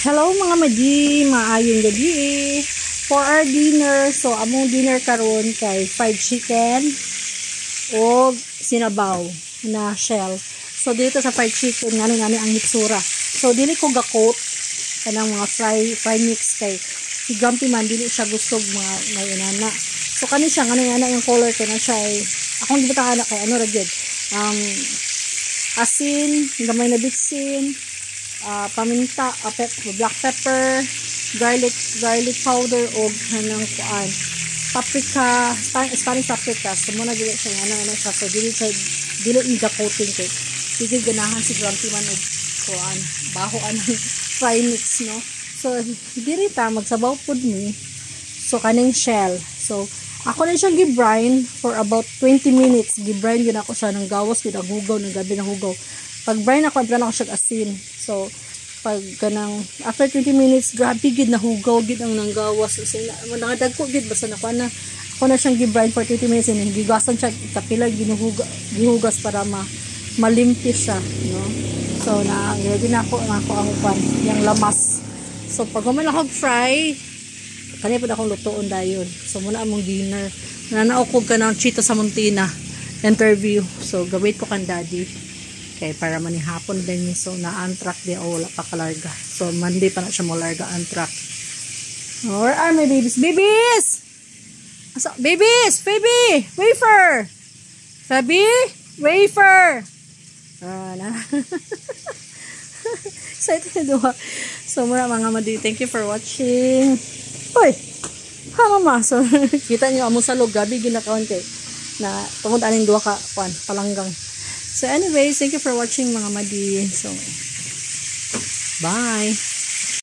Hello mga madi, maayong gabi. For our dinner, so among dinner karon kay fried chicken o sinabaw na shell. So dito sa fried chicken ngani ang hitsura. So dili ko ga-coat kanang mga fry mix kay si Grumpy man dili siya gustog mga inana. So kani siya ngani yung color kay na siya ay akong gibata ana kay ano ra gyud. Asin, gamay na bitsin, paminta, black pepper, garlic powder o kanang kuan, paprika, Spanish paprika. So muna dili siya ano siya. So dili ni coating kay sige ganahan si Grumpy man og kuan baho anang fry mix no. So diri ta magsabaw pud ni. So kaning shell. So ako na siyang gi-brine for about 20 minutes. Gi-brine yun ako siya ng gawas, yun ang hugaw, ng gabi ng hugaw. Pag brine ako, adra na ako siya asin. So, pag kanang, after 20 minutes, grabe gid na hugaw, gid ang nang gawas. So, nakadagko gid, basta ako na siyang gi-brine for 20 minutes. And gigasan siya, kapila, gihugas para malimpis siya. No? So, ready na ako ang pan, yung lamas. So, pag guman ako fry, kanya po akong lutoon dayon. So muna among dinner. Nananaokog ka ng Chito sa Muntina interview. So gawit ko kan daddy. Kay para manihapon din ni so na-untrack di o wala pa kalarga. So Monday pa na siya mo larga untrack. Where are my babies? Babies! Asa, babies! Baby! Wafer! Fabi! Wafer! Na. Excited doon. So muna mga madi. Thank you for watching. Uy, ha mama, so kita nyo amo sa log gabi ginakaon kay na tungod aning duha ka palanggang. So anyways, thank you for watching mga madi. So bye.